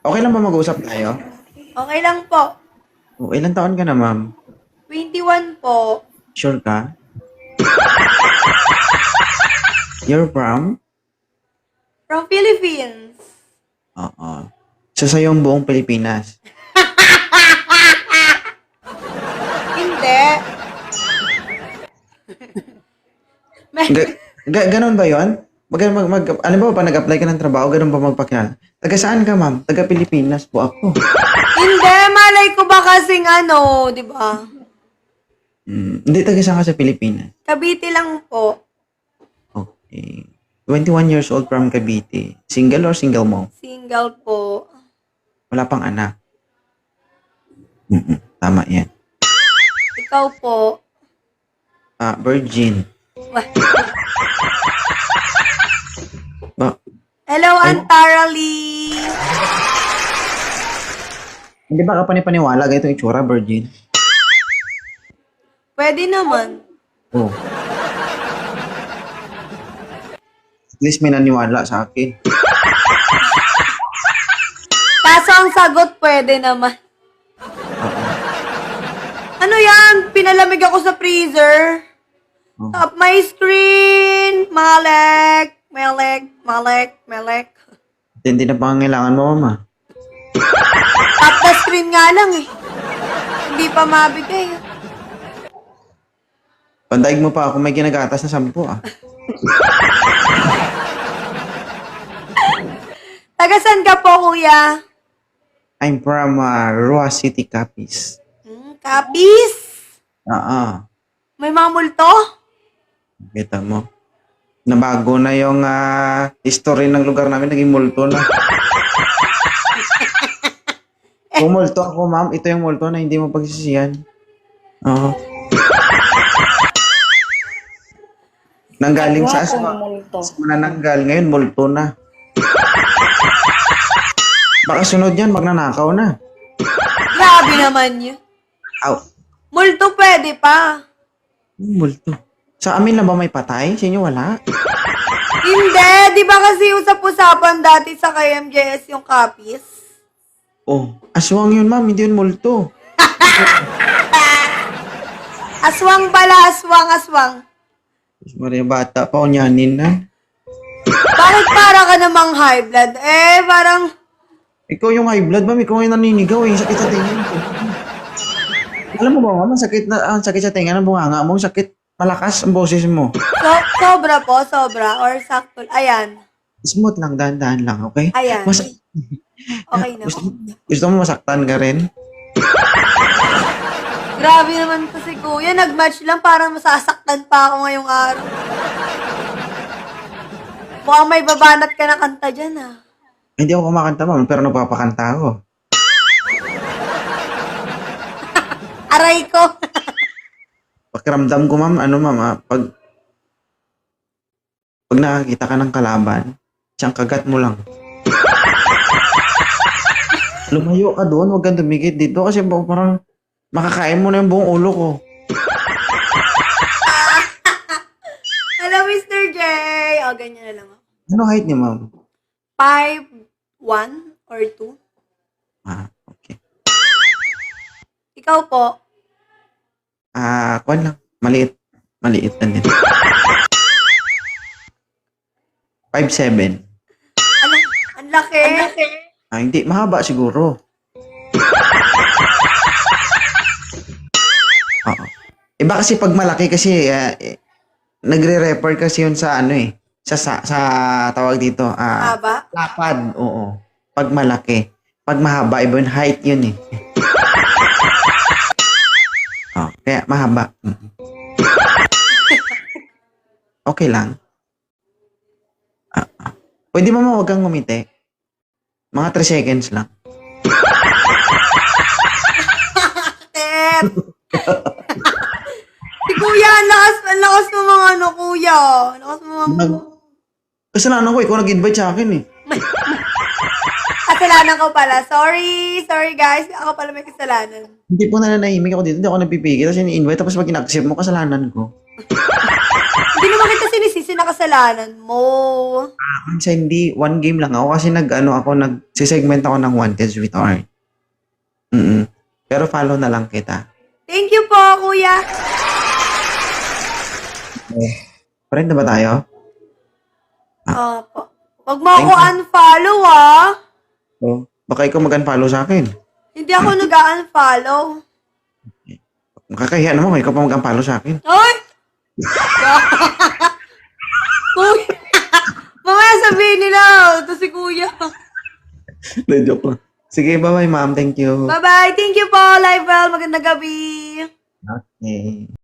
Okay lang ba mag-usap tayo? Okay lang po. O, ilang taon ka na, ma'am? 21 po. Sure ka? You're from? From Philippines. Oo. So, sa'yo ang buong Pilipinas. Hindi. May, Ganon ba yun? Alam mo ba, nag-apply ka ng trabaho, ganon ba magpakilala? Taga saan ka, ma'am? Taga Pilipinas po ako. hindi, malay ko ba kasing ano, di ba? Hindi, taga saan ka sa Pilipinas? Cavite lang po. Okay. 21 years old from Cavite. Single or single mom? Single po. Wala pang anak. Tama yan. Ikaw po. Virgin. Wah. Ba, Hello, Antara Lee. hindi ba ka panipaniwala ganito yung itsura, virgin? Pwede naman. Oh. At least may naniwala sa akin. Kaso ang sagot, pwede naman. Ano yan? Pinalamig ako sa freezer. Oh. Top my screen. Malek. Malek. Hindi na pangangailangan mo, mama. Top the screen nga lang eh. Hindi pa mabigay. Pandaig mo pa ako may ginagatas na 10, ah. Taga saan ka po, kuya? I'm from Roa City, Capiz. Kapis? May mga multo? Kita mo. Nabago na yung history ng lugar namin. Naging multo na. Kung multo ako, ma'am, ito yung multo na hindi mo pagsisiyan. Oo. Nanggaling sa aswa. Sa manananggal. Ngayon, multo na. Baka sunod yan, magnanakaw na. Grabe naman yun. Aw. Multo pwede pa. Multo. Sa amin lang ba may patay? Sa inyo wala? Hindi, di ba kasi usap-usapan dati sa KMJS yung kapis? Oh, aswang yun, ma'am. Hindi yun multo. Aswang pala, aswang. Maria, bata pa, unyanin na. Bakit para ka namang high blood? Parang, Ikaw yung high blood, ma'am. Ikaw yung naninigaw eh. Sakit sa tinga. Alam mo ba, ma'am? Ang sakit sa tinga ng bunganga mo. Sakit. Malakas ang boses mo. sobra po, or sakto. Ayan. Smooth lang, dahan-dahan lang, okay? Ayan. Okay na. Gusto mo masaktan ka rin? Grabe naman to si Kuya. Nag-match lang para masasaktan pa ako ngayong araw. Mukhang may babanat ka na kanta dyan, ah. Hindi ako kumakanta, ma'am, pero nagpapakanta ako. Aray ko. Pakiramdam ko, ma'am, pag nakakita ka ng kalaban, siyang kagat mo lang. Lumayo ka doon, huwag kang dumikit dito kasi parang makakain mo na yung buong ulo ko. Hello, Mr. J. O, ganyan na lang. Ano height niya, ma'am? 5'1" or 2. Okay. Ikaw po. Kuwan lang. Maliit. Maliit na din. 5'7". Ano? Ang laki. Hindi. Mahaba siguro. Oo. Iba kasi pag malaki kasi, nagre-refer kasi yun sa ano eh. Sa tawag dito. Haba? Lapad. Oo. Pag malaki. Pag mahaba, iba yun. Height yun eh. Kaya mahaba. Okay lang. Pwede mo huwag kang ngumiti. Mga 3 seconds lang. Si Kuya, ang lakas mo mga ano, Kuya. Ang lakas mo mga... Kasalanan ko, ikaw nag-invite sa akin eh. Kasalanan ko pala. Sorry guys. Ako pala may kasalanan. Hindi po nananahimik ako dito, hindi ako napipigil. Tapos ini-invite, tapos pag in-accept mo, kasalanan ko. Hindi naman kita sinisisi na kasalanan mo? Minsan hindi, one game lang ako kasi nagsisegment ako ng Wanted with Art. Pero follow na lang kita. Thank you po, kuya. Friend na ba tayo? Opo. Huwag mo ako unfollow, ah. Oh, baka ikaw mag-unfollow sa akin. Hindi ako nag-unfollow. Makakahiya naman kung ikaw pa mag-unfollow sa akin. Ay! Kuya! Mamaya sabihin nila, ito si kuya. Joke lang. Sige, bye-bye ma'am. Thank you. Bye-bye. Thank you po, Live Well. Magandang gabi. Okay.